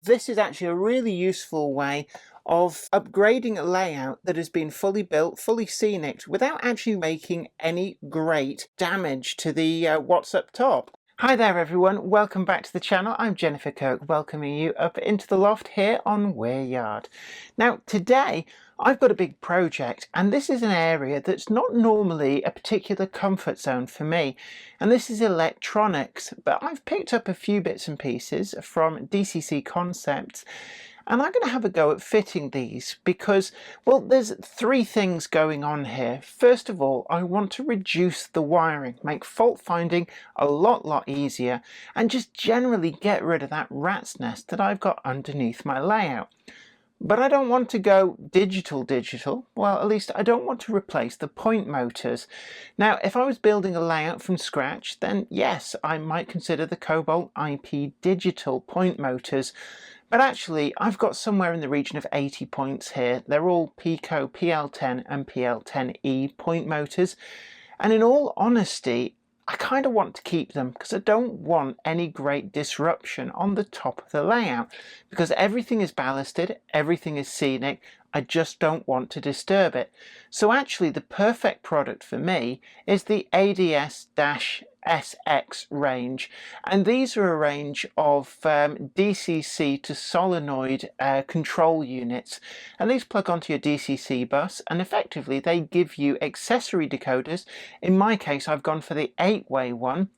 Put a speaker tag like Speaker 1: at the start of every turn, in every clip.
Speaker 1: This is actually a really useful way of upgrading a layout that has been fully built, fully scenic, without actually making any great damage to the what's up top. Hi there everyone, welcome back to the channel. I'm Jennifer Kirk, welcoming you up into the loft here on Weir Yard. Now today I've got a big project, and this is an area that's not normally a particular comfort zone for me, and this is electronics, but I've picked up a few bits and pieces from DCC Concepts, and I'm going to have a go at fitting these because, well, there's three things going on here. First of all, I want to reduce the wiring, make fault finding a lot easier, and just generally get rid of that rat's nest that I've got underneath my layout. But I don't want to go digital. Well, at least I don't want to replace the point motors. Now, if I was building a layout from scratch, then yes, I might consider the Cobalt IP digital point motors. But actually, I've got somewhere in the region of 80 points here. They're all Peco PL10 and PL10e point motors. And in all honesty, I kind of want to keep them because I don't want any great disruption on the top of the layout, because everything is ballasted, everything is scenic. I just don't want to disturb it. So actually the perfect product for me is the ADS-SX range, and these are a range of DCC to solenoid control units, and these plug onto your DCC bus, and effectively they give you accessory decoders. In my case, I've gone for the 8-way one,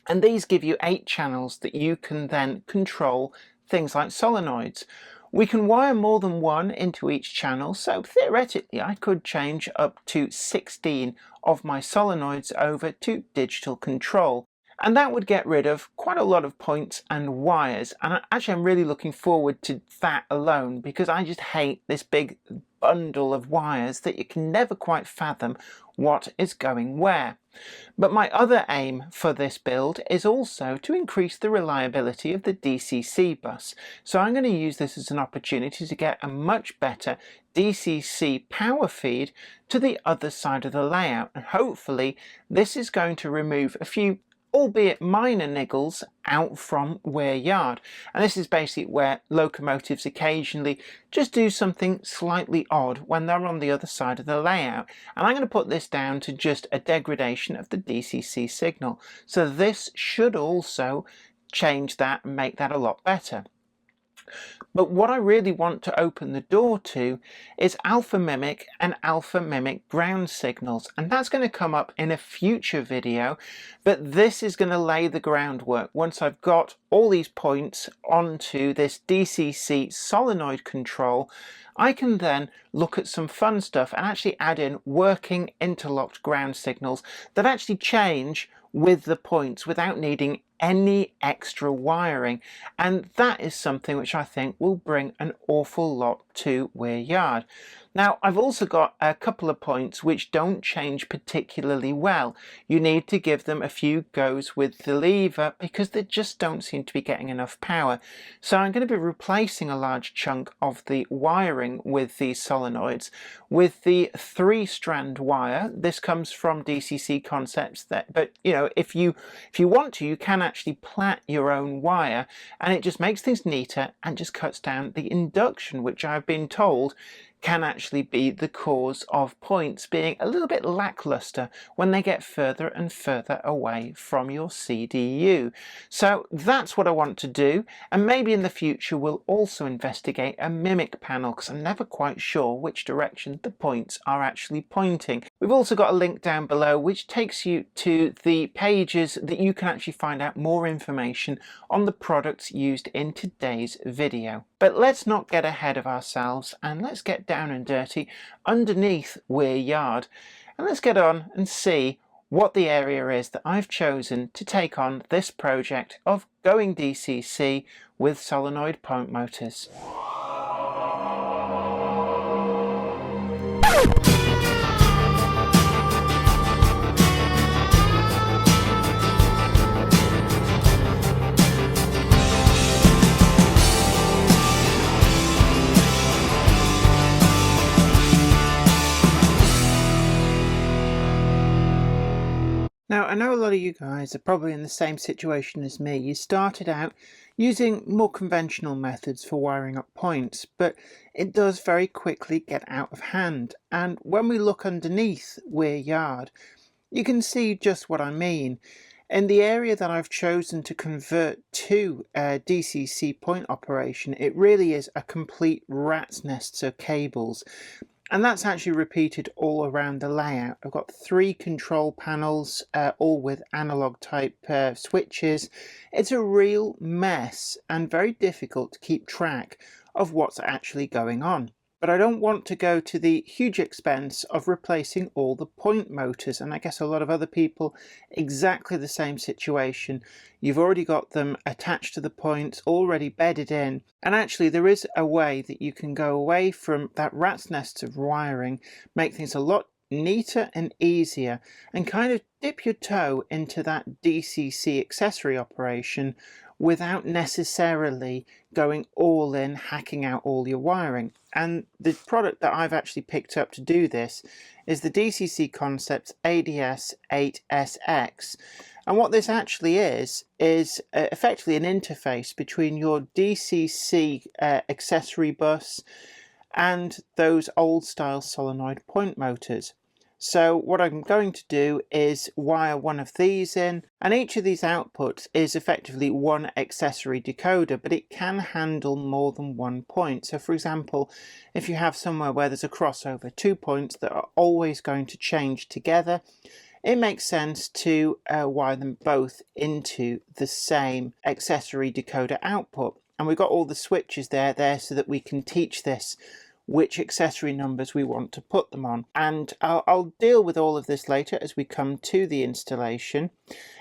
Speaker 1: and these give you 8 channels that you can then control things like solenoids. We can wire more than one into each channel, so theoretically I could change up to 16 of my solenoids over to digital control, and that would get rid of quite a lot of points and wires. And actually I'm really looking forward to that alone, because I just hate this big bundle of wires that you can never quite fathom what is going where. But my other aim for this build is also to increase the reliability of the DCC bus. So I'm going to use this as an opportunity to get a much better DCC power feed to the other side of the layout. And hopefully this is going to remove a few, albeit minor, niggles out from Weir Yard. And this is basically where locomotives occasionally just do something slightly odd when they're on the other side of the layout. And I'm going to put this down to just a degradation of the DCC signal. So this should also change that and make that a lot better. But what I really want to open the door to is alpha mimic and alpha mimic ground signals, and that's going to come up in a future video. But this is going to lay the groundwork. Once I've got all these points onto this DCC solenoid control, I can then look at some fun stuff and actually add in working interlocked ground signals that actually change with the points without needing any extra wiring, and that is something which I think will bring an awful lot to Weir Yard. Now, I've also got a couple of points which don't change particularly well. You need to give them a few goes with the lever because they just don't seem to be getting enough power. So I'm going to be replacing a large chunk of the wiring with these solenoids with the 3-strand wire. This comes from DCC Concepts, but you know, if you want to, you can actually plait your own wire, and it just makes things neater and just cuts down the induction, which I've been told can actually be the cause of points being a little bit lackluster when they get further and further away from your CDU. So that's what I want to do, and maybe in the future we'll also investigate a mimic panel, because I'm never quite sure which direction the points are actually pointing. We've also got a link down below which takes you to the pages that you can actually find out more information on the products used in today's video. But let's not get ahead of ourselves, and let's get down and dirty underneath Weir Yard, and let's get on and see what the area is that I've chosen to take on this project of going DCC with solenoid point motors. Now, I know a lot of you guys are probably in the same situation as me. You started out using more conventional methods for wiring up points, but it does very quickly get out of hand. And when we look underneath Weir Yard, you can see just what I mean. In the area that I've chosen to convert to a DCC point operation, it really is a complete rat's nest of cables. And that's actually repeated all around the layout. I've got 3 control panels, all with analog type switches. It's a real mess and very difficult to keep track of what's actually going on. But I don't want to go to the huge expense of replacing all the point motors, and I guess a lot of other people exactly the same situation. You've already got them attached to the points, already bedded in, and actually there is a way that you can go away from that rat's nest of wiring, make things a lot neater and easier, and kind of dip your toe into that DCC accessory operation without necessarily going all in, hacking out all your wiring. And the product that I've actually picked up to do this is the DCC Concepts ADS8SX. And what this actually is effectively an interface between your DCC accessory bus and those old style solenoid point motors. So what I'm going to do is wire one of these in, and each of these outputs is effectively one accessory decoder, but it can handle more than one point. So for example, if you have somewhere where there's a crossover, 2 points that are always going to change together, it makes sense to wire them both into the same accessory decoder output. And we've got all the switches there so that we can teach this which accessory numbers we want to put them on. And I'll deal with all of this later as we come to the installation.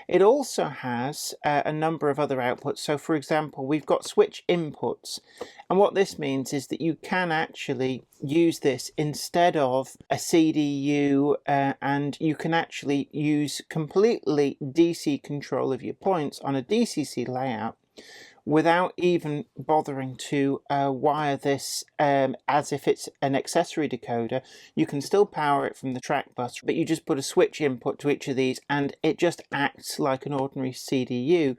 Speaker 1: It also has a number of other outputs. So for example, we've got switch inputs. And what this means is that you can actually use this instead of a CDU, and you can actually use completely DC control of your points on a DCC layout without even bothering to wire this as if it's an accessory decoder. You can still power it from the track bus, but you just put a switch input to each of these and it just acts like an ordinary CDU,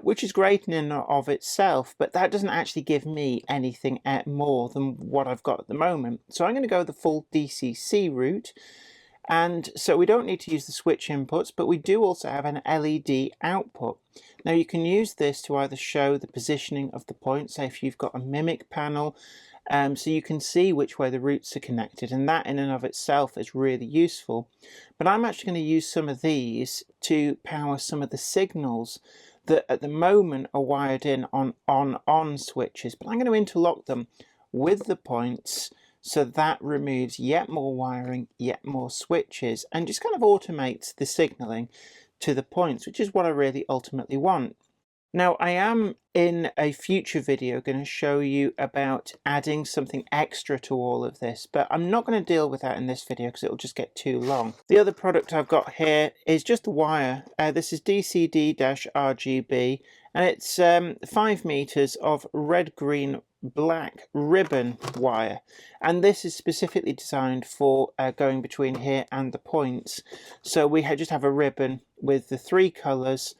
Speaker 1: which is great in and of itself, but that doesn't actually give me anything more than what I've got at the moment. So I'm going to go the full DCC route. And so we don't need to use the switch inputs, but we do also have an LED output. Now you can use this to either show the positioning of the points, say if you've got a mimic panel, so you can see which way the routes are connected, and that in and of itself is really useful. But I'm actually going to use some of these to power some of the signals that at the moment are wired in on switches, but I'm going to interlock them with the points. So that removes yet more wiring, yet more switches, and just kind of automates the signaling to the points, which is what I really ultimately want. Now, I am in a future video going to show you about adding something extra to all of this, but I'm not going to deal with that in this video because it'll just get too long. The other product I've got here is just a wire. This is DCD-RGB, and it's 5 meters of red, green, black ribbon wire, and this is specifically designed for going between here and the points. So we just have a ribbon with the 3 colors,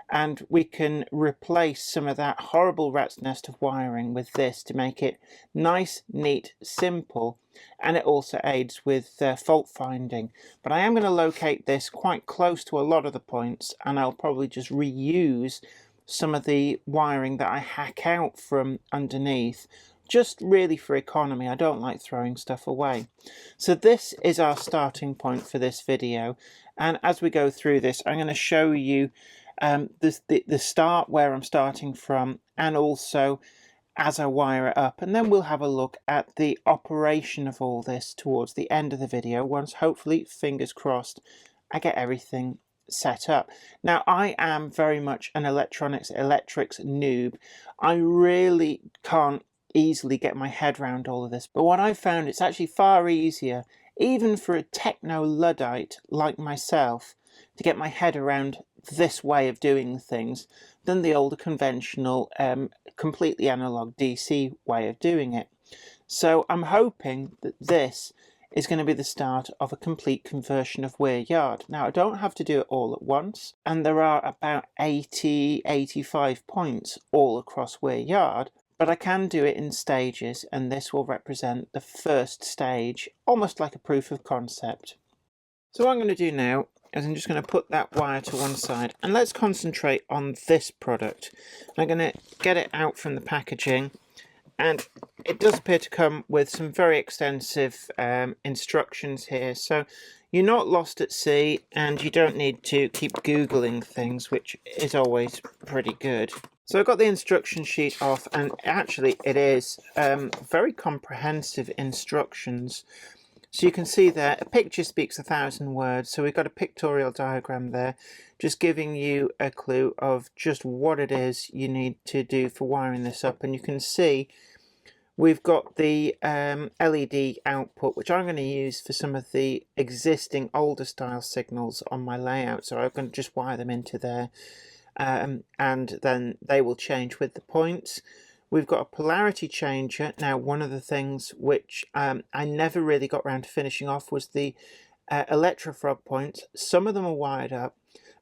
Speaker 1: and we can replace some of that horrible rat's nest of wiring with this to make it nice, neat, simple, and it also aids with fault finding. But I am going to locate this quite close to a lot of the points, and I'll probably just reuse some of the wiring that I hack out from underneath, just really for economy. I don't like throwing stuff away. So this is our starting point for this video, and as we go through this I'm going to show you the start, where I'm starting from, and also as I wire it up, and then we'll have a look at the operation of all this towards the end of the video, once hopefully, fingers crossed, I get everything set up. Now I am very much an electrics noob. I really can't easily get my head around all of this, but what I've found, it's actually far easier, even for a techno Luddite like myself, to get my head around this way of doing things than the older conventional completely analog DC way of doing it. So I'm hoping that this is going to be the start of a complete conversion of wear yard. Now, I don't have to do it all at once, and there are about 85 points all across wear yard, but I can do it in stages, and this will represent the first stage, almost like a proof of concept. So what I'm going to do now is I'm just going to put that wire to one side, and let's concentrate on this product. I'm going to get it out from the packaging, and it does appear to come with some very extensive instructions here, so you're not lost at sea and you don't need to keep googling things, which is always pretty good. So I've got the instruction sheet off, and actually it is very comprehensive instructions. So you can see there, a picture speaks 1,000 words, so we've got a pictorial diagram there, just giving you a clue of just what it is you need to do for wiring this up. And you can see we've got the LED output, which I'm going to use for some of the existing older style signals on my layout, so I'm going to just wire them into there, and then they will change with the points. We've got a polarity changer. Now, one of the things which I never really got around to finishing off was the electrofrog points. Some of them are wired up,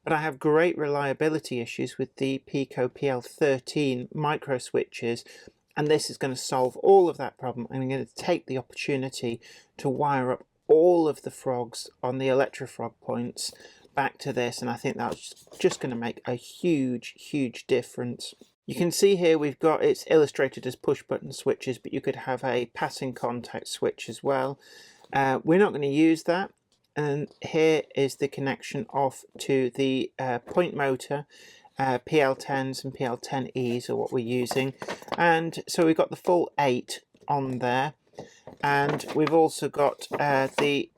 Speaker 1: but I have great reliability issues with the Peco PL10s micro switches, and this is going to solve all of that problem. I'm going to take the opportunity to wire up all of the frogs on the electrofrog points back to this, and I think that's just going to make a huge difference. You can see here we've got, it's illustrated as push button switches, but you could have a passing contact switch as well. We're not going to use that. And here is the connection off to the point motor. PL10s and PL10s are what we're using. And so we've got the full 8 on there. And we've also got the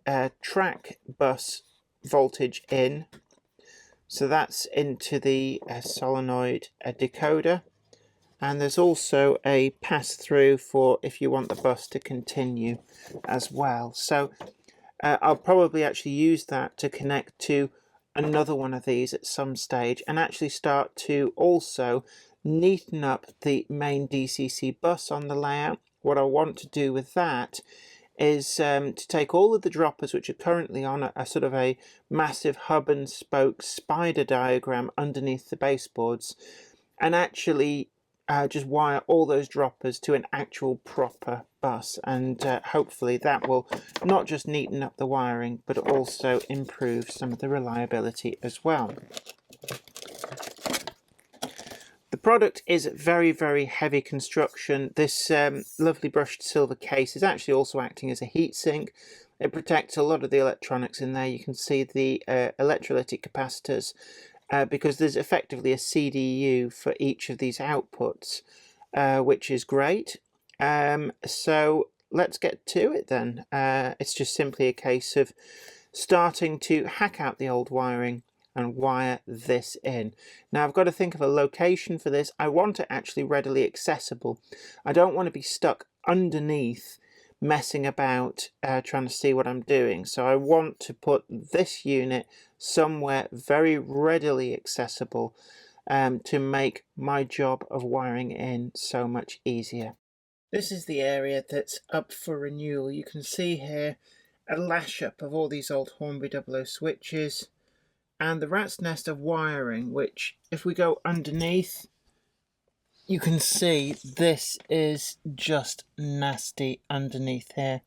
Speaker 1: track bus voltage in. So that's into the solenoid decoder, and there's also a pass-through for if you want the bus to continue as well. So I'll probably actually use that to connect to another one of these at some stage, and actually start to also neaten up the main DCC bus on the layout. What I want to do with that is to take all of the droppers which are currently on a sort of a massive hub and spoke spider diagram underneath the baseboards, and actually just wire all those droppers to an actual proper bus, and hopefully that will not just neaten up the wiring but also improve some of the reliability as well. The product is very heavy construction. This lovely brushed silver case is actually also acting as a heatsink. It protects a lot of the electronics in there. You can see the electrolytic capacitors because there's effectively a CDU for each of these outputs, which is great. So let's get to it then. It's just simply a case of starting to hack out the old wiring and wire this in. Now I've got to think of a location for this. I want it actually readily accessible. I don't want to be stuck underneath messing about trying to see what I'm doing. So I want to put this unit somewhere very readily accessible to make my job of wiring in so much easier. This is the area that's up for renewal. You can see here a lash up of all these old Hornby 00 switches, and the rat's nest of wiring, which if we go underneath, you can see this is just nasty underneath here.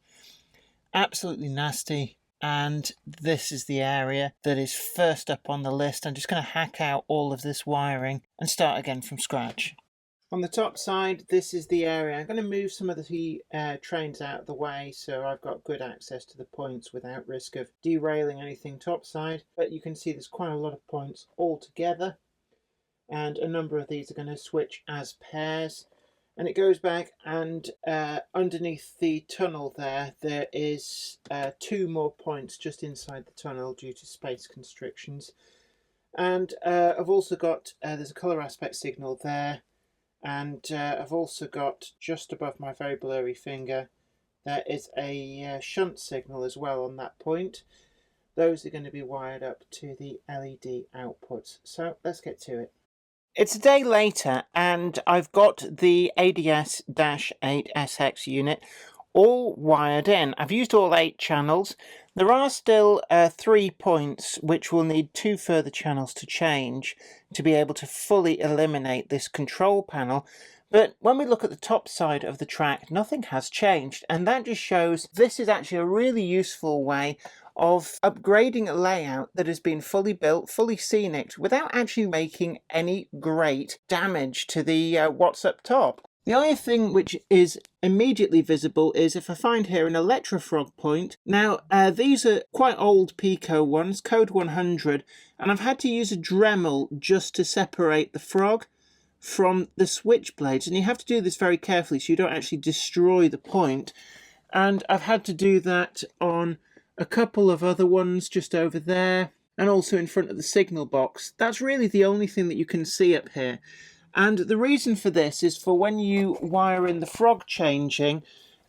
Speaker 1: Absolutely nasty. And this is the area that is first up on the list. I'm just going to hack out all of this wiring and start again from scratch. On the top side, this is the area. I'm going to move some of the trains out of the way so I've got good access to the points without risk of derailing anything topside. But you can see there's quite a lot of points all together, and a number of these are going to switch as pairs. And it goes back, and underneath the tunnel there is 2 more points just inside the tunnel due to space constrictions. And I've also got, there's a colour aspect signal there. And I've also got, just above my very blurry finger, there is a shunt signal as well on that point. Those are going to be wired up to the LED outputs. So let's get to it. It's a day later and I've got the ADS-8SX unit all wired in. I've used all 8 channels. There are still 3 points which will need 2 further channels to change to be able to fully eliminate this control panel. But when we look at the top side of the track, nothing has changed, and that just shows this is actually a really useful way of upgrading a layout that has been fully built, fully scenic, without actually making any great damage to the what's up top. The only thing which is immediately visible is if I find here an Electrofrog point. Now, these are quite old Peco ones, code 100, and I've had to use a Dremel just to separate the frog from the switchblades, and you have to do this very carefully so you don't actually destroy the point. And I've had to do that on a couple of other ones just over there, and also in front of the signal box. That's really the only thing that you can see up here. And the reason for this is for when you wire in the frog changing,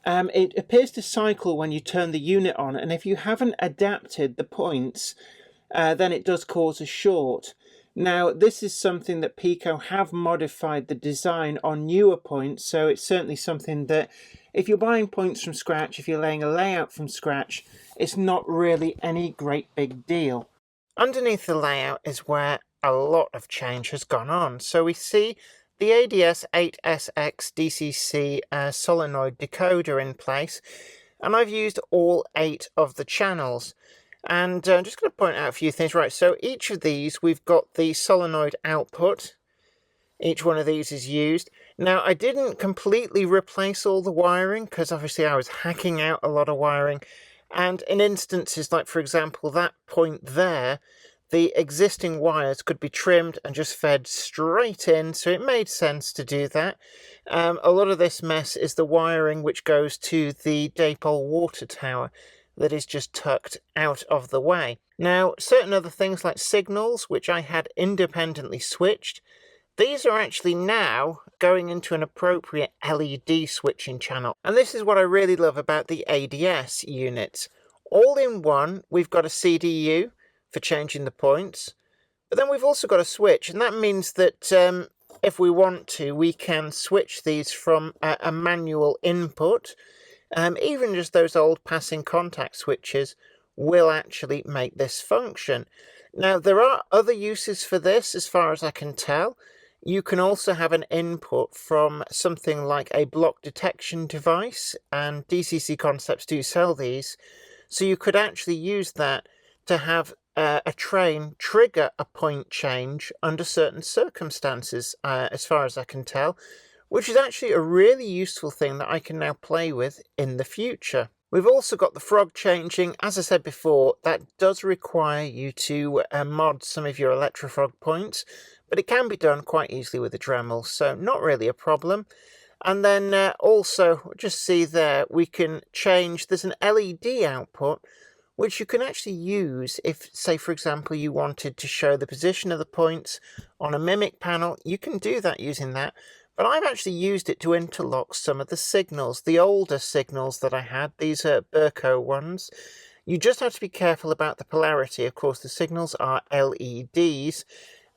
Speaker 1: it appears to cycle when you turn the unit on, and if you haven't adapted the points, then it does cause a short. Now, this is something that Peco have modified the design on newer points, so it's certainly something that if you're buying points from scratch, if you're laying a layout from scratch, it's not really any great big deal. Underneath the layout is where a lot of change has gone on. So we see the ADS8SX DCC solenoid decoder in place, and I've used all 8 of the channels. And I'm just going to point out a few things. Right, so each of these, we've got the solenoid output. Each one of these is used. Now, I didn't completely replace all the wiring because obviously I was hacking out a lot of wiring. And in instances like, for example, that point there, the existing wires could be trimmed and just fed straight in, so it made sense to do that. A lot of this mess is the wiring which goes to the Dapol water tower that is just tucked out of the way. Now, certain other things like signals, which I had independently switched, these are actually now going into an appropriate LED switching channel. And this is what I really love about the ADS units. All in one, we've got a CDU for changing the points, but then we've also got a switch, and that means that if we want to, we can switch these from a manual input. Even just those old passing contact switches will actually make this function. Now, there are other uses for this as far as I can tell. You can also have an input from something like a block detection device, and DCC Concepts do sell these. So you could actually use that to have a train trigger a point change under certain circumstances, as far as I can tell, which is actually a really useful thing that I can now play with in the future. We've also got the frog changing. As I said before, that does require you to mod some of your Electrofrog points, but it can be done quite easily with a Dremel, so not really a problem. And then also, just see there, we can change, there's an LED output, which you can actually use if, say, for example, you wanted to show the position of the points on a mimic panel. You can do that using that. But I've actually used it to interlock some of the signals, the older signals that I had. These are Peco ones. You just have to be careful about the polarity. Of course, the signals are LEDs.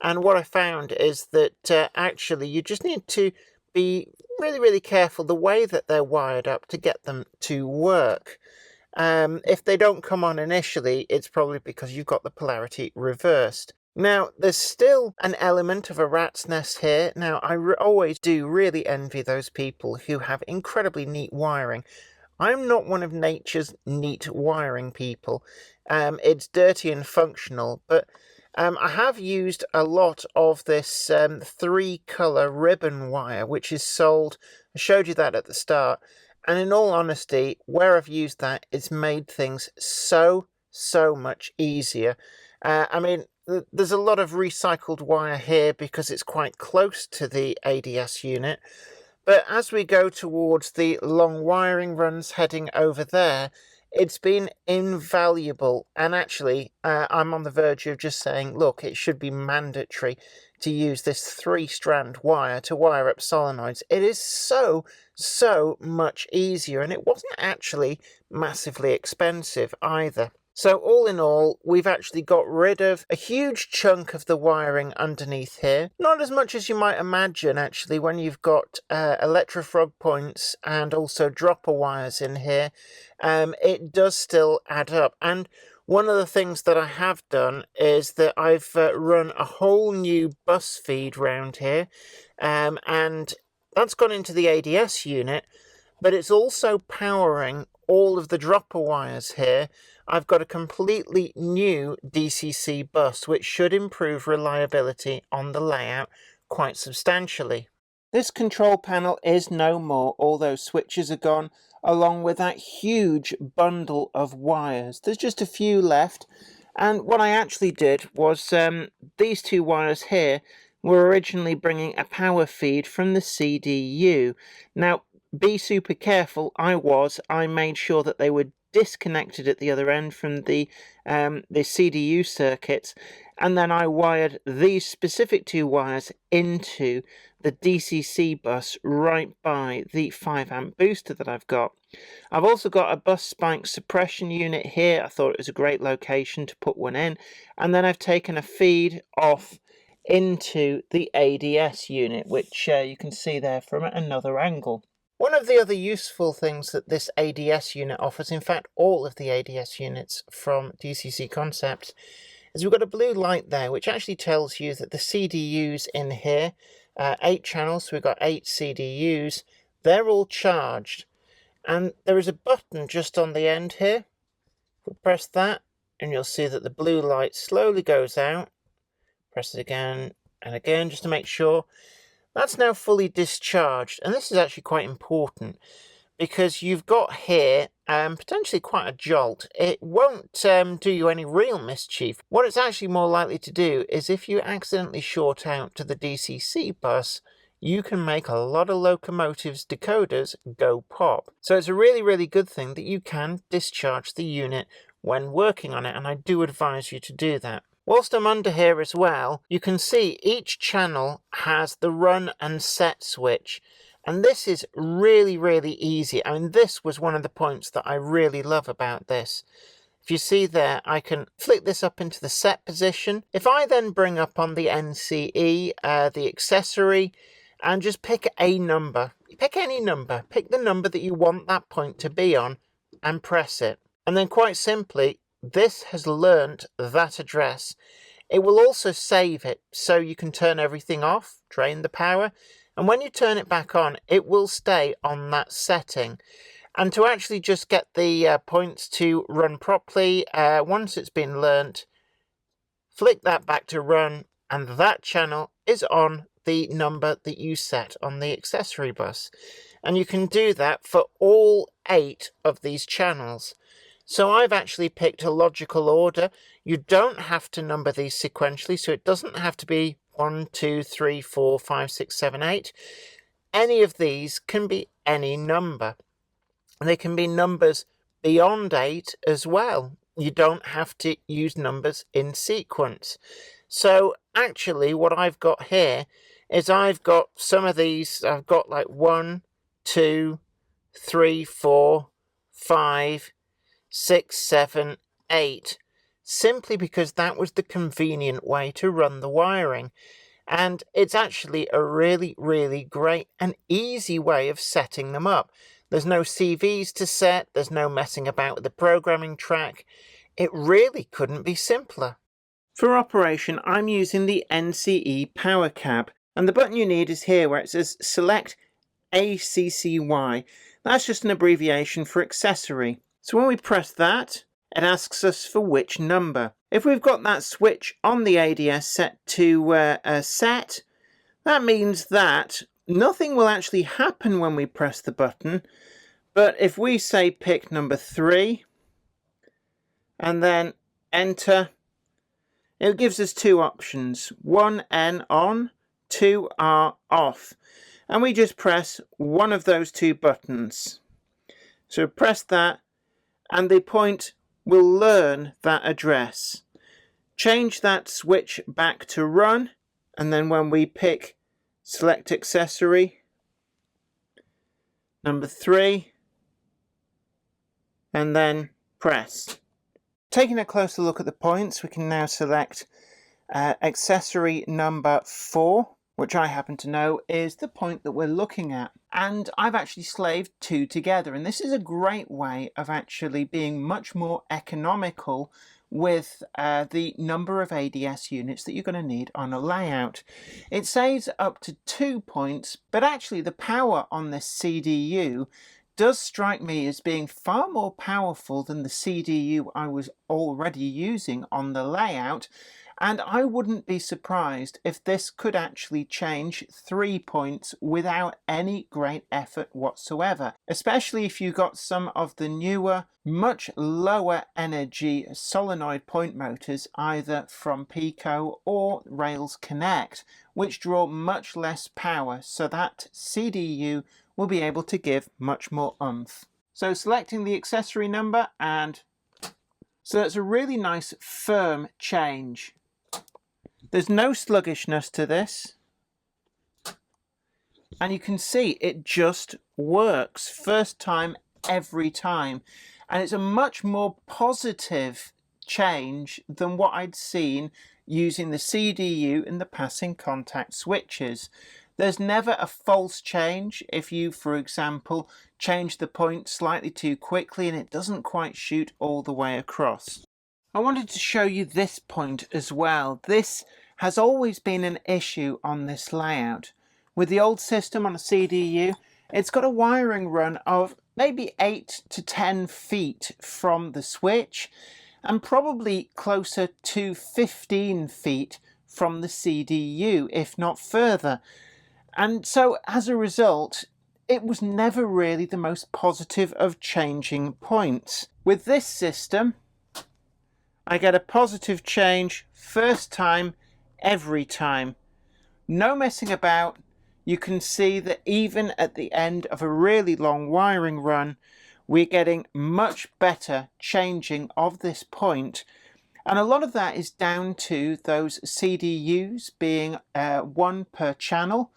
Speaker 1: And what I found is that actually you just need to be really, really careful the way that they're wired up to get them to work. If they don't come on initially, it's probably because you've got the polarity reversed. Now, there's still an element of a rat's nest here. Now, I always do really envy those people who have incredibly neat wiring. I'm not one of nature's neat wiring people. It's dirty and functional, but I have used a lot of this 3-colour ribbon wire, which is sold. I showed you that at the start. And in all honesty, where I've used that, it's made things so much easier. I mean, there's a lot of recycled wire here because it's quite close to the ADS unit. But as we go towards the long wiring runs heading over there, it's been invaluable. And actually, I'm on the verge of just saying, look, it should be mandatory to use this 3-strand wire to wire up solenoids. It is so much easier, and it wasn't actually massively expensive either. So all in all, we've actually got rid of a huge chunk of the wiring underneath here. Not as much as you might imagine, actually, when you've got electrofrog points and also dropper wires in here. It does still add up. And one of the things that I have done is that I've run a whole new bus feed round here. And that's gone into the ADS unit, but it's also powering all of the dropper wires here. I've got a completely new DCC bus, which should improve reliability on the layout quite substantially. This control panel is no more, all those switches are gone, along with that huge bundle of wires. There's just a few left, and what I actually did was these two wires here were originally bringing a power feed from the CDU. Now, be super careful. I made sure that they were disconnected at the other end from the CDU circuits, and then I wired these specific two wires into the DCC bus right by the 5 amp booster that I've got. I've also got a bus spike suppression unit here. I thought it was a great location to put one in, and then I've taken a feed off into the ADS unit, which you can see there from another angle. One of the other useful things that this ADS unit offers, in fact all of the ADS units from DCC Concepts, is we've got a blue light there which actually tells you that the CDUs in here, 8 channels, so we've got 8 CDUs, they're all charged. And there is a button just on the end here. We'll press that and you'll see that the blue light slowly goes out. Press it again and again just to make sure. That's now fully discharged, and this is actually quite important because you've got here potentially quite a jolt. It won't do you any real mischief. What it's actually more likely to do is if you accidentally short out to the DCC bus, you can make a lot of locomotives' decoders go pop. So it's a really, really good thing that you can discharge the unit when working on it, and I do advise you to do that. Whilst I'm under here as well, you can see each channel has the run and set switch. And this is really, really easy. I mean, this was one of the points that I really love about this. If you see there, I can flick this up into the set position. If I then bring up on the NCE, the accessory, and just pick a number, pick any number, pick the number that you want that point to be on, and press it. And then quite simply, this has learnt that address. It will also save it, so you can turn everything off, drain the power, and when you turn it back on, it will stay on that setting. And to actually just get the points to run properly, once it's been learnt, flick that back to run, and that channel is on the number that you set on the accessory bus. And you can do that for all 8 of these channels. So I've actually picked a logical order. You don't have to number these sequentially, so it doesn't have to be 1, 2, 3, 4, 5, 6, 7, 8. Any of these can be any number. And they can be numbers beyond 8 as well. You don't have to use numbers in sequence. So actually what I've got here is I've got some of these, I've got like 1, 2, 3, 4, 5, 6, 7, 8, simply because that was the convenient way to run the wiring. And it's actually a really, really great and easy way of setting them up. There's no CVs to set, there's no messing about with the programming track. It really couldn't be simpler. For operation, I'm using the NCE power cab, and the button you need is here where it says select ACCY. That's just an abbreviation for accessory. So when we press that, it asks us for which number. If we've got that switch on the ADS set to set, that means that nothing will actually happen when we press the button. But if we say pick number 3 and then enter, it gives us 2 options, 1N on, 2R off. And we just press one of those 2 buttons. So press that, and the point will learn that address. Change that switch back to run, and then when we pick select accessory, number 3, and then press. Taking a closer look at the points, we can now select accessory number 4, which I happen to know is the point that we're looking at. And I've actually slaved 2 together, and this is a great way of actually being much more economical with the number of ADS units that you're going to need on a layout. It saves up to 2 points, but actually the power on this CDU does strike me as being far more powerful than the CDU I was already using on the layout, and I wouldn't be surprised if this could actually change 3 points without any great effort whatsoever, especially if you got some of the newer, much lower energy solenoid point motors either from Peco or Rails Connect, which draw much less power, so that CDU will be able to give much more oomph. So selecting the accessory number, and so that's a really nice firm change. There's no sluggishness to this, and you can see it just works first time every time, and it's a much more positive change than what I'd seen using the CDU in the passing contact switches. There's never a false change if you, for example, change the point slightly too quickly and it doesn't quite shoot all the way across. I wanted to show you this point as well. This has always been an issue on this layout. With the old system on a CDU, it's got a wiring run of maybe 8 to 10 feet from the switch and probably closer to 15 feet from the CDU, if not further. And so as a result, it was never really the most positive of changing points. With this system, I get a positive change first time, every time. No messing about. You can see that even at the end of a really long wiring run, we're getting much better changing of this point. And a lot of that is down to those CDUs being 1 per channel.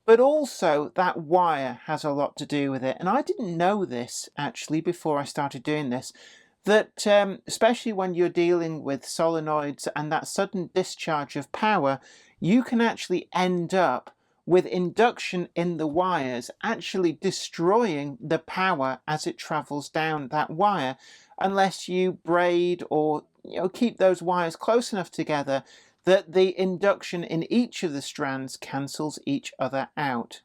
Speaker 1: But also that wire has a lot to do with it. And I didn't know this actually before I started doing this, that especially when you're dealing with solenoids and that sudden discharge of power, you can actually end up with induction in the wires actually destroying the power as it travels down that wire, unless you braid or keep those wires close enough together that the induction in each of the strands cancels each other out.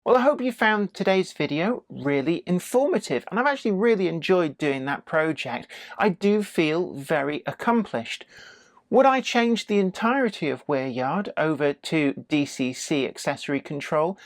Speaker 1: Well, I hope you found today's video really informative, and I've actually really enjoyed doing that project. I do feel very accomplished. Would I change the entirety of WearYard over to DCC accessory control?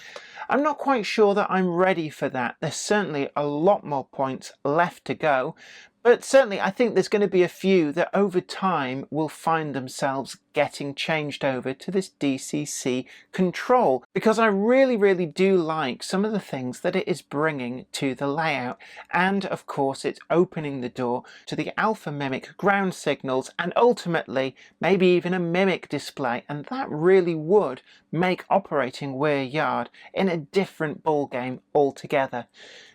Speaker 1: I'm not quite sure that I'm ready for that. There's certainly a lot more points left to go, but certainly I think there's going to be a few that over time will find themselves getting changed over to this DCC control, because I really do like some of the things that it is bringing to the layout, and of course it's opening the door to the alpha mimic ground signals and ultimately maybe even a mimic display, and that really would make operating WearYard in a different ballgame altogether.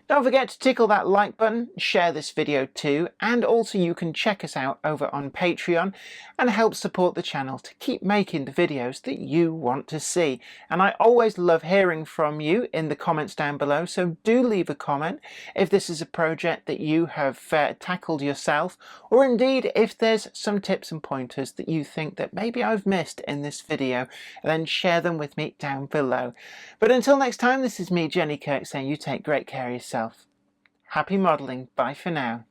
Speaker 1: Don't forget to tickle that like button, share this video too, and also you can check us out over on Patreon and help support the channel to keep making the videos that you want to see. And I always love hearing from you in the comments down below, so do leave a comment if this is a project that you have tackled yourself, or indeed if there's some tips and pointers that you think that maybe I've missed in this video, then share them with me down below. But until next time, this is me, Jenny Kirk, saying you take great care of yourself. Happy modelling. Bye for now.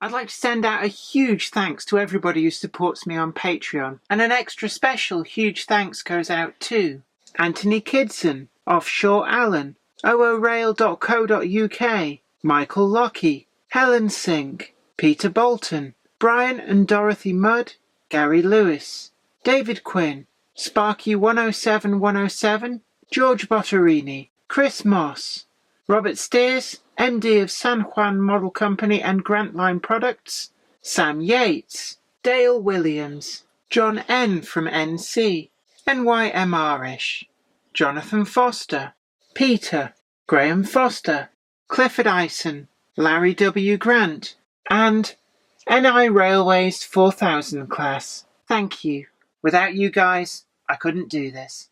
Speaker 1: I'd like to send out a huge thanks to everybody who supports me on Patreon, and an extra special huge thanks goes out to Anthony Kidson, Offshore Allen, oorail.co.uk, Michael Lockie, Helen Sink, Peter Bolton, Brian and Dorothy Mudd, Gary Lewis, David Quinn, Sparky107107, George Botterini, Chris Moss, Robert Steers, MD of San Juan Model Company and Grantline Products, Sam Yates, Dale Williams, John N. from NC, NYMRish, Jonathan Foster, Peter, Graham Foster, Clifford Ison, Larry W. Grant, and NI Railways 4000 class, thank you. Without you guys, I couldn't do this.